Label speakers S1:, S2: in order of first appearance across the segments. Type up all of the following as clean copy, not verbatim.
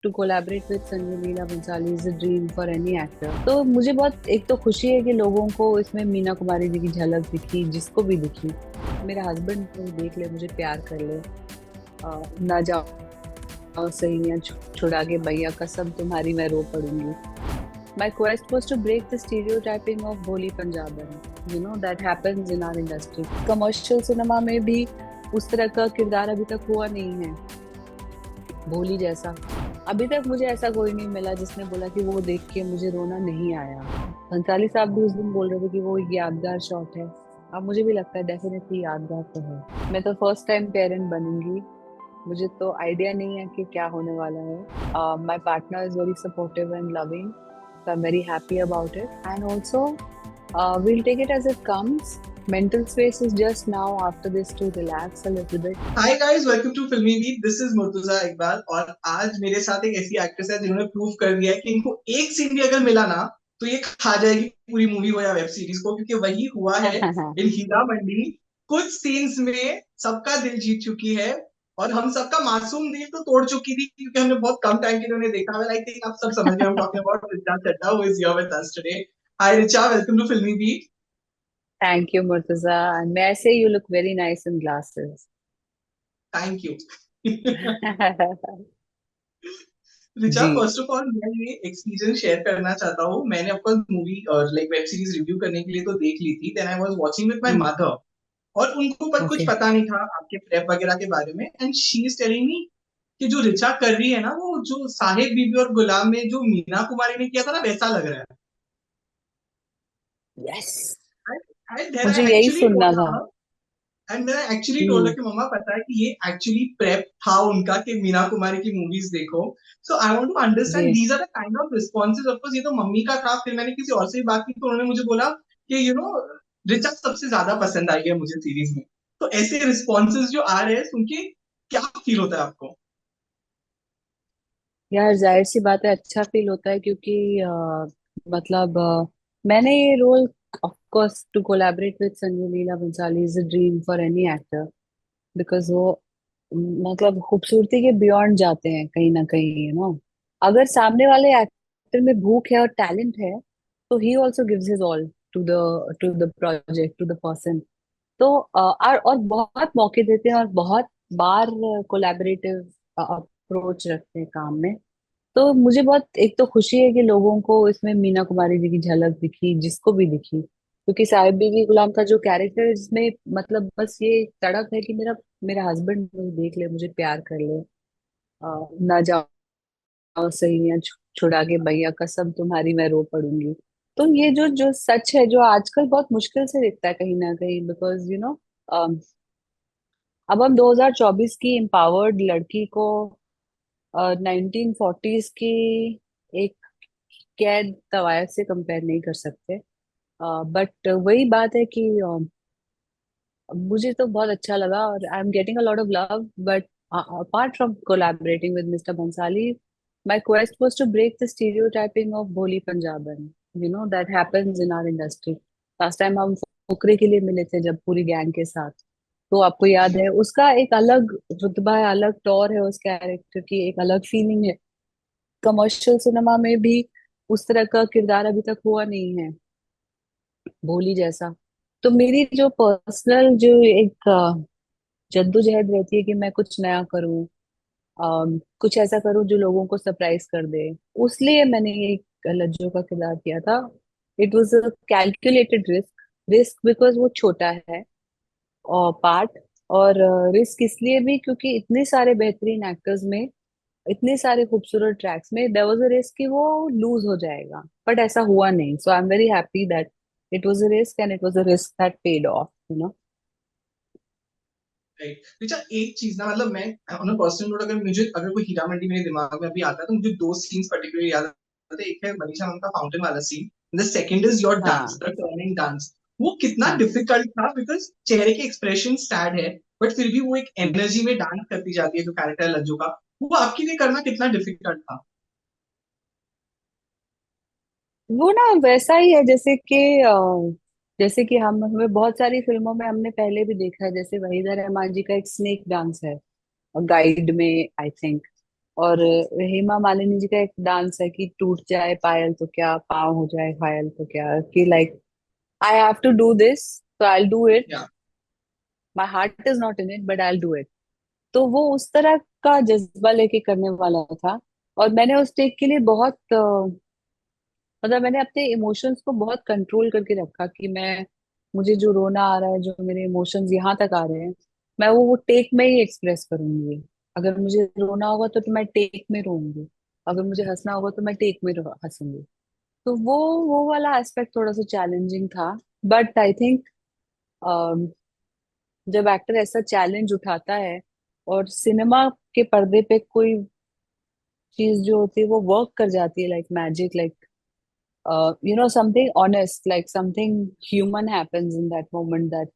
S1: to collaborate with Sanjay Leela Bhansali is a dream for any actor. तो मुझे बहुत एक तो खुशी है कि लोगों को इसमें मीना कुमारी जी की झलक दिखी, जिसको भी दिखी। मेरा हस्बैंड मुझे देख ले, मुझे प्यार कर ले, ना जाओ सैया छुड़ा के भैया, कसम तुम्हारी मैं रो पड़ूंगी। My quest was to break the stereotyping of भोली पंजाबन, that happens in our industry. Commercial cinema में भी उस तरह का किरदार अभी तक हुआ नहीं है, भोली जैसा। अभी तक मुझे ऐसा कोई नहीं मिला जिसने बोला कि वो देख के मुझे रोना नहीं आया। भंसाली साहब भी उस दिन बोल रहे थे कि वो एक यादगार शॉट है। अब मुझे भी लगता है डेफिनेटली यादगार तो है। मैं तो फर्स्ट टाइम पेरेंट बनूंगी, मुझे तो आइडिया नहीं है कि क्या होने वाला है। My partner is very supportive and loving, so I'm very happy about it. And also, we'll take it as it comes. Mental space is just now after this to relax a little bit.
S2: Hi guys, welcome to Filmibeat. This is Murtuza Iqbal और आज मेरे साथ एक ऐसी actress है जिन्होंने prove कर दिया है कि इनको एक सीन भी अगर मिला ना तो ये खा जाएगी पूरी मूवी हो या वेब सीरीज को, क्योंकि वही हुआ है इन हीरा मंडी। कुछ सीन्स में सबका दिल जीत चुकी है और हम सबका मासूम दिल तो तोड़ चुकी थी, क्योंकि हमने बहुत कम टाइम के लिए उन्हें देखा है। आई थिंक आप सब समझ गए, हम talking about Richa Chadha who is here with us today. Hi Richa, welcome to Filmibeat.
S1: Thank you, Murtaza. And may I say you look very nice in glasses.
S2: Thank you. Richa,
S1: ji.
S2: First of all मैं ये experience share करना चाहता हूँ। मैंने of course movie और like web series review करने के लिए तो देख ली थी। Then I was watching with my
S1: hmm.
S2: Mother और उनको कुछ
S1: ओके।
S2: पता नहीं था आपके प्रेप वगैरह के बारे में। And she is telling me कि जो रिचा कर रही है ना, वो जो साहिब बीबी और गुलाम में जो मीना कुमारी ने किया था ना, वैसा लग रहा है।
S1: यस।
S2: एंड देन
S1: मुझे
S2: आई
S1: यही
S2: एक्चुअली
S1: सुनना
S2: टोल्ड
S1: था।
S2: हर एंड मैंने एक्चुअली टोल्ड
S1: हम्म।
S2: हर कि मम्मा पता है कि ये एक्चुअली प्रेप था उनका कि मीना कुमारी की मूवीज देखो। So I want to understand
S1: जी।
S2: These are the kind of responses. Of course ये तो मम्मी का था, फिर मैंने किसी और से भी बात की तो उन्होंने मुझे बोला कि रिचा सबसे ज्यादा पसंद आई है मुझे सीरीज में। तो ऐसे रिस्पॉन्सेज जो आ रहे हैं सुन के क्या फील होता है आपको?
S1: यार जाहिर सी बात है, अच्छा फील होता है क्योंकि मतलब मैंने ये role, of course, to collaborate with Sanjay Leela Bhansali is a dream for any actor. Because वो मतलब खूबसूरती के बियॉन्ड जाते हैं कहीं ना कहीं, अगर सामने वाले एक्टर में भूख है और टैलेंट है, तो ही also gives his all to the project, to the person. तो और बहुत मौके देते हैं और बहुत बार कोलैबोरेटिव अप्रोच रखते हैं काम में। तो मुझे बहुत एक तो खुशी है कि लोगों को इसमें मीना कुमारी जी की झलक दिखी, जिसको भी दिखी। क्योंकि साहिब बीवी गुलाम का जो कैरेक्टर है, जिसमें मतलब बस ये तड़प है कि मेरा मेरा हस्बैंड मुझे देख ले, मुझे प्यार कर ले, ना जाओ सैया छुड़ा के भैया, कसम तुम्हारी मैं रो पड़ूंगी। तो ये जो जो सच है, जो आजकल बहुत मुश्किल से दिखता है कहीं ना कहीं, बिकॉज अब हम 2024 की एम्पावर्ड लड़की को 1940s की एक कैद कवायद से कंपेयर नहीं कर सकते। बट वही बात है कि मुझे तो बहुत अच्छा लगा और I am getting a lot of love. But apart from collaborating with mister Bhansali, my quest was to break the stereotyping of Bholi Punjaban, that happens in our industry. Last time हम फुकरे के लिए मिले थे जब पूरी गैंग के साथ, तो आपको याद है, उसका एक अलग रुतबा है, अलग टौर है, उस कैरेक्टर की एक अलग फीलिंग है। कमर्शियल सिनेमा में भी उस तरह का किरदार अभी तक हुआ नहीं है, भोली जैसा। तो मेरी जो पर्सनल जो एक जद्दोजहद रहती है कि मैं कुछ नया करूं, कुछ ऐसा करूं जो लोगों को सरप्राइज कर दे, उसलिए मैंने ये लज्जो का किरदार किया था। It was a calculated risk. Risk because वो छोटा है और पार्ट, और रिस्क इसलिए भी क्योंकि इतने सारे बेहतरीन एक्टर्स में, इतने सारे खूबसूरत ट्रैक्स में, देयर वाज अ रिस्क कि वो लूज हो जाएगा। बट ऐसा हुआ नहीं, so I am very happy that it was a risk and it was a risk that paid off.
S2: Right Richa, एक चीज ना, मतलब मैं ऑन अ पर्सनल नोट, अगर कोई हीरा मंडी मेरे दिमाग में अभी आता है तो मुझे दो सीन्स पर्टिकुलरली याद आते हैं। एक है मनीषा मैम का फाउंटेन वाला scene, the second is your dance,
S1: हाँ।
S2: The turning dance. वो कितना
S1: हाँ।
S2: डिफिकल्ट था, बिकॉज चेहरे के एक्सप्रेशन सैड है बट फिर भी वो एक एनर्जी में डांस करती जाती है जो कैरेक्टर है लज्जो का। वो आपके लिए करना कितना डिफिकल्ट था?
S1: वो ना वैसा ही है जैसे कि हम हमें बहुत सारी फिल्मों में हमने पहले भी देखा है, जैसे वहीदा रहमान जी का एक स्नेक डांस है गाइड में, आई थिंक। और हेमा मालिनी जी का एक डांस है कि टूट जाए पायल तो क्या, पाँव हो जाए घायल तो क्या, कि like I have to do this, तो आई डू इट,
S2: या
S1: my heart is not in it but I do it. तो वो उस तरह का जज्बा लेके करने वाला था। और मैंने उस टेक के लिए बहुत मतलब मैंने अपने इमोशंस को बहुत कंट्रोल करके रखा कि मैं, मुझे जो रोना आ रहा है, जो मेरे इमोशंस यहाँ तक आ रहे हैं, मैं वो टेक में ही एक्सप्रेस करूंगी। अगर मुझे रोना होगा तो मैं टेक में रोऊंगी, अगर मुझे हंसना होगा तो मैं टेक में हंसूंगी। तो वो वाला एस्पेक्ट थोड़ा सा चैलेंजिंग था। बट आई थिंक जब एक्टर ऐसा चैलेंज उठाता है और सिनेमा के पर्दे पे कोई चीज जो होती है वो वर्क कर जाती है, like magic, like something honest, like something human happens in that moment, that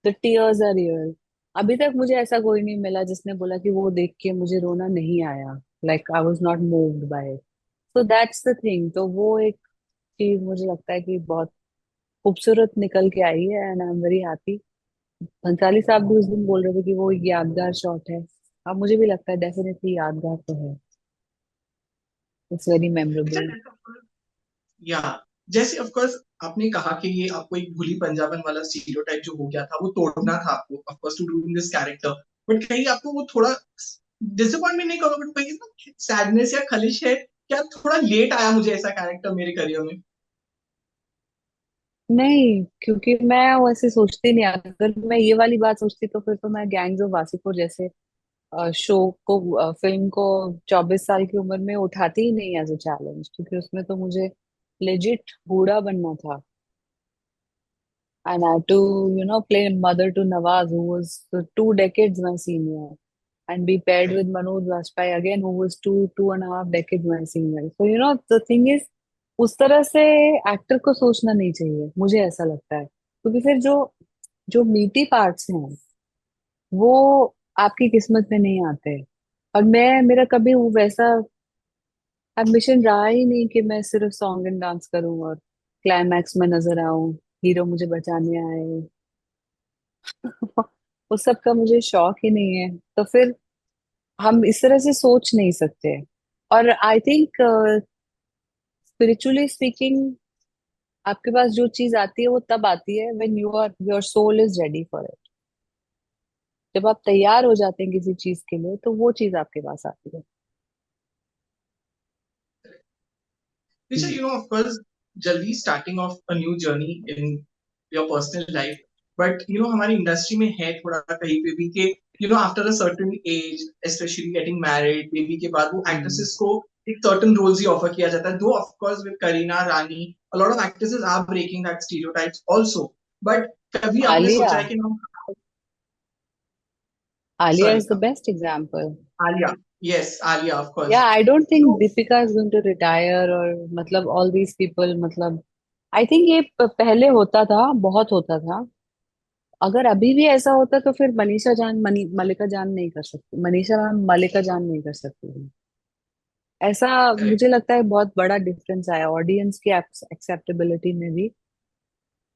S1: the tears are real. अभी तक मुझे ऐसा कोई नहीं मिला जिसने बोला कि वो देख के मुझे रोना नहीं आया, like I was not moved by it. So that's the thing. तो वो एक चीज मुझे लगता है कि बहुत खूबसूरत निकल के आई है, and I am very happy. Bhansali साहब भी उस दिन बोल रहे थे कि वो एक यादगार शॉट है। अब मुझे भी लगता है डेफिनेटली यादगार तो है, इट्स वेरी
S2: अच्छा,
S1: मेमोरेबल।
S2: या जैसे ऑफ कोर्स आपने कहा कि ये आपको एक भूली पंजाबन वाला स्टीरियोटाइप जो हो गया था वो तोड़ना था आपको, of course, to do in this character. But कहीं आपको वो थोड़ा डिसअपॉइंटमेंट नहीं कहोगे, बट कहीं ना सैडनेस या खलिश है क्या, थोड़ा लेट आया मुझे ऐसा कैरेक्टर मेरे करियर में?
S1: नहीं, क्योंकि मैं वैसे सोचती नहीं, अगर मैं ये वाली बात सोचती तो फिर तो मैं गैंग्स ऑफ वासेपुर जैसे शो को, फिल्म को 24 साल की उम्र में उठाती ही नहीं एज अ चैलेंज, क्योंकि उसमें तो मुझे लेजिट बूढ़ा बनना था। And I to play mother to Nawaz, who was 2 decades my senior, and be paired with Manoj Bajpayee again, who was 2.5 decades my senior. So the thing is, उस तरह से एक्टर को सोचना नहीं चाहिए, मुझे ऐसा लगता है, क्योंकि फिर जो जो मीटी पार्ट्स हैं वो आपकी किस्मत में नहीं आते। और मेरा कभी वो वैसा एम्बिशन रहा ही नहीं कि मैं सिर्फ सॉन्ग एंड डांस करूं और क्लाइमैक्स में नजर आऊं, हीरो मुझे बचाने आए। उस सब का मुझे शौक ही नहीं है। तो फिर हम इस तरह से सोच नहीं सकते। और आई थिंक स्पिरिचुअली स्पीकिंग, आपके पास जो चीज आती है वो तब आती है when your soul is ready for it. जब आप तैयार हो जाते हैं किसी चीज के लिए तो वो चीज आपके पास आती है।
S2: Which are,
S1: hmm.
S2: of course, जल्दी starting of a new journey in your personal life, but हमारी इंडस्ट्री में है थोड़ा कहीं पे भी कि after a certain age, specially getting married, baby के बाद वो
S1: हम्म।
S2: एक्ट्रेसेस को एक सर्टेन रोल्स ही ऑफर किया जाता है, दो of course with Kareena Rani a lot of actresses are breaking that stereotypes also, but कभी आपने
S1: आलिया,
S2: सोचा है कि हम,
S1: Alia
S2: sorry,
S1: is the best example.
S2: Alia, yes Alia of
S1: या
S2: कोर्स।
S1: आई डोंट थिंक
S2: तो
S1: Deepika is going to retire, और मतलब ऑल दीज पीपल, मतलब आई थिंक ये पहले होता था, बहुत होता था। अगर अभी भी ऐसा होता तो फिर मनीषा जान, मलिका जान नहीं कर सकती, मनीषा मैम मलिका जान नहीं कर सकती। ऐसा
S2: करेक्ट।
S1: मुझे लगता है बहुत बड़ा डिफरेंस आया ऑडियंस की एक्सेप्टेबिलिटी में भी।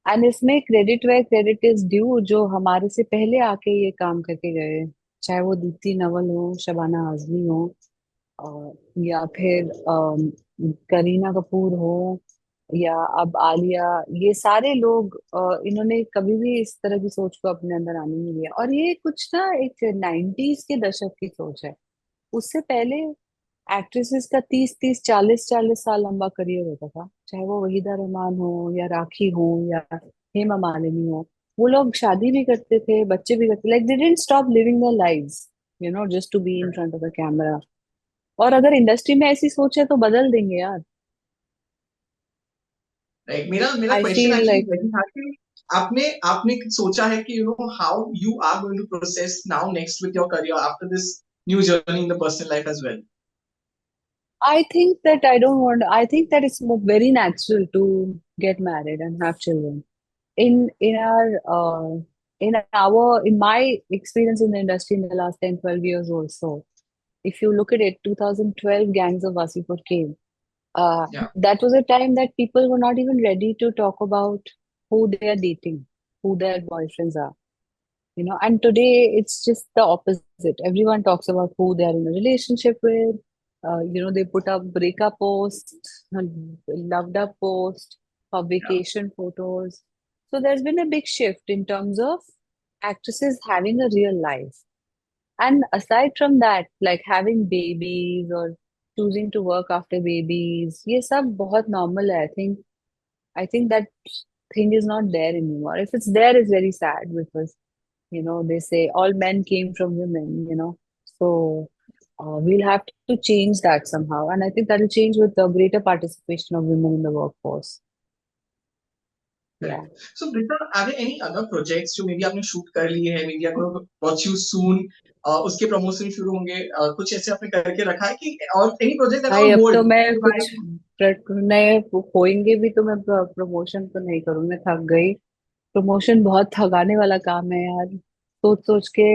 S1: एंड इसमें credit way credit is due, जो हमारे से पहले आके ये काम करके गए, चाहे वो दीप्ति नवल हो, शबाना आजमी हो, या फिर करीना कपूर हो, या अब आलिया। ये सारे लोग इन्होंने कभी भी इस तरह की सोच को अपने अंदर आने नहीं दिया। और ये कुछ ना एक 90s के दशक की सोच है। उससे पहले एक्ट्रेसेस का 30-30 40-40 साल लंबा करियर होता था, चाहे वो वहीदा रहमान हो या राखी हो या हेमा मालिनी हो। वो लोग शादी भी करते थे, बच्चे भी करते, like they didn't stop living their lives, just to be in front of the camera. और अगर इंडस्ट्री में ऐसी सोच है तो बदल देंगे यार।
S2: राइट, मेरा मेरा
S1: I
S2: question
S1: feel
S2: actually
S1: like,
S2: वही था कि आपने आपने सोचा है कि how you are going to process now next with your career after this new journey in the personal life as well?
S1: I think that I don't want, I think that it's very natural to get married and have children. In our in my experience in the industry in the last 10-12 years also, if you look at it, 2012 Gangs of Wasipur came.
S2: Yeah,
S1: That was a time that people were not even ready to talk about who they are dating, who their boyfriends are. And today it's just the opposite. Everyone talks about who they are in a relationship with, They put up breakup posts, loved up post, or
S2: Yeah.
S1: vacation photos. So there's been a big shift in terms of actresses having a real life. And aside from that, like having babies or choosing to work after babies, ये सब बहुत normal है. I think that thing is not there anymore. If it's there, it's very sad because they say all men came from women. So we'll have to change that somehow. And I think that will change with the greater participation of women in the workforce. Yeah.
S2: Correct. So, Brita, are there any other projects जो may be आपने shoot कर लिए हैं, may be आपको watch you soon, उसके promotion शुरू होंगे, कुछ ऐसे आपने करके रखा है कि, और एनी प्रोजेक्ट दैट
S1: भाई
S2: ऑन
S1: अब तो
S2: होल्ड
S1: मैं
S2: कि भाई।
S1: कुछ नए होएंगे भी तो मैं प्रमोशन तो नहीं करूँ. मैं थक गई. प्रमोशन बहुत थकाने वाला काम है यार. सोच सोच के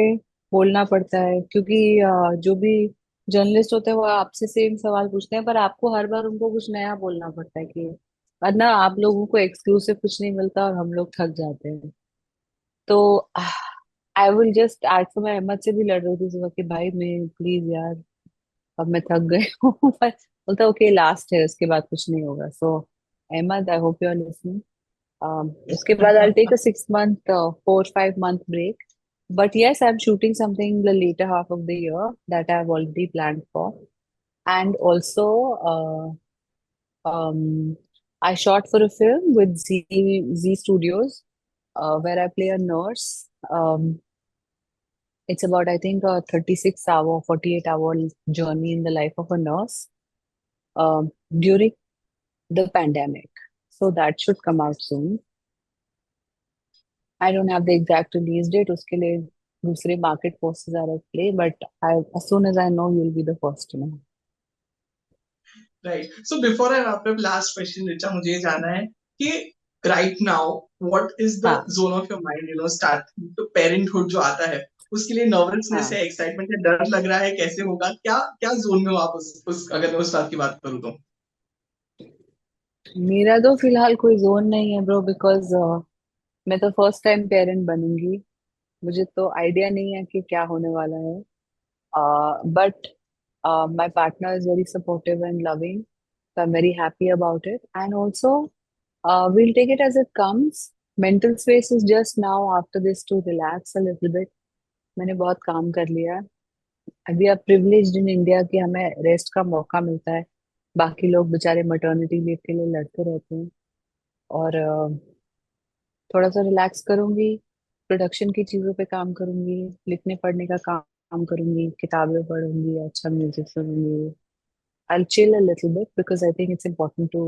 S1: बोलना पड़ता है क्योंकि जो भी जर्नलिस्ट होते हैं वो आपसे सेम सवाल पूछते हैं, पर आपको हर बार उनको कुछ नया बोलना पड़ता है कि वरना आप लोगों को एक्सक्लूसिव कुछ नहीं मिलता और हम लोग थक जाते हैं. तो आई विल जस्ट आज तो मैं अहमद से भी लड़ रही थी सुबह कि भाई मैं प्लीज यार अब मैं थक गई हूँ. पर बोलता ओके लास्ट है उसके बाद कुछ नहीं होगा. So Ahmed I hope you are listening. उसके बाद I'll take a 6 month, 4 5 month break. But yes, I'm shooting something the later half of the year that I've already planned for. And also, I shot for a film with Z Studios, where I play a nurse. It's about, I think, a 36 hour, 48 hour journey in the life of a nurse during the pandemic. So that should come out soon. I don't have the exact release date. उसके लिए दूसरे market forces are at play, but as soon as I know, you'll be the first to know.
S2: Right, so before I wrap up, last question Richa, मुझे ये जानना है कि right now what is the
S1: हाँ.
S2: Zone of your mind, start to parenthood जो आता है, उसके लिए नर्वसनेस
S1: हाँ.
S2: है, एक्साइटमेंट है, डर लग रहा है, कैसे होगा, क्या क्या जोन में हो आप, उस अगर मैं उस बात की बात करूँ तो।
S1: मेरा तो फिलहाल कोई जोन नहीं है ब्रो, बिकॉज मैं तो फर्स्ट टाइम पेरेंट बनूंगी. मुझे तो आइडिया नहीं है कि क्या होने वाला है. But my partner is very supportive and loving. So I'm very happy about it. And also, we'll take it as it comes. Mental space is just now after this to relax a little bit. मैंने बहुत काम कर लिया है. We are privileged in India कि हमें rest का मौका मिलता है. बाकी लोग बेचारे मैटरनिटी लीव के लिए लड़ते रहते हैं. और थोड़ा सा रिलैक्स करूंगी. प्रोडक्शन की चीजों पे काम करूंगी. लिखने पढ़ने का काम करूंगी. किताबें पढ़ूंगी. अच्छा music सुनूंगी. I'll chill a little bit because I think it's important to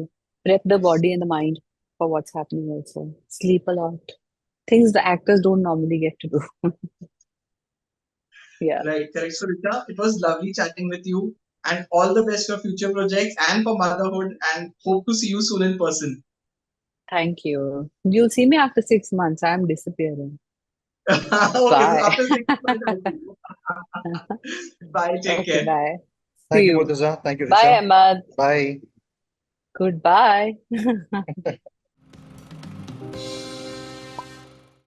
S1: prep the body and the mind for what's happening also. Sleep a lot. Things the actors don't normally get to do. Yeah.
S2: Right, correct. So Rita, it was lovely chatting with you, and all the best for future projects and for motherhood, and hope to see you soon in person.
S1: Thank you. You'll see me after 6 months. I'm disappearing.
S2: Okay, so
S1: Bye.
S2: after 6 months I'll see you. Bye, take
S1: Okay,
S2: care.
S1: bye. See
S3: Thank you,
S1: you.
S3: Murtaza. Thank you,
S1: Bye,
S3: Richa.
S1: Ahmad.
S3: Bye.
S1: Goodbye.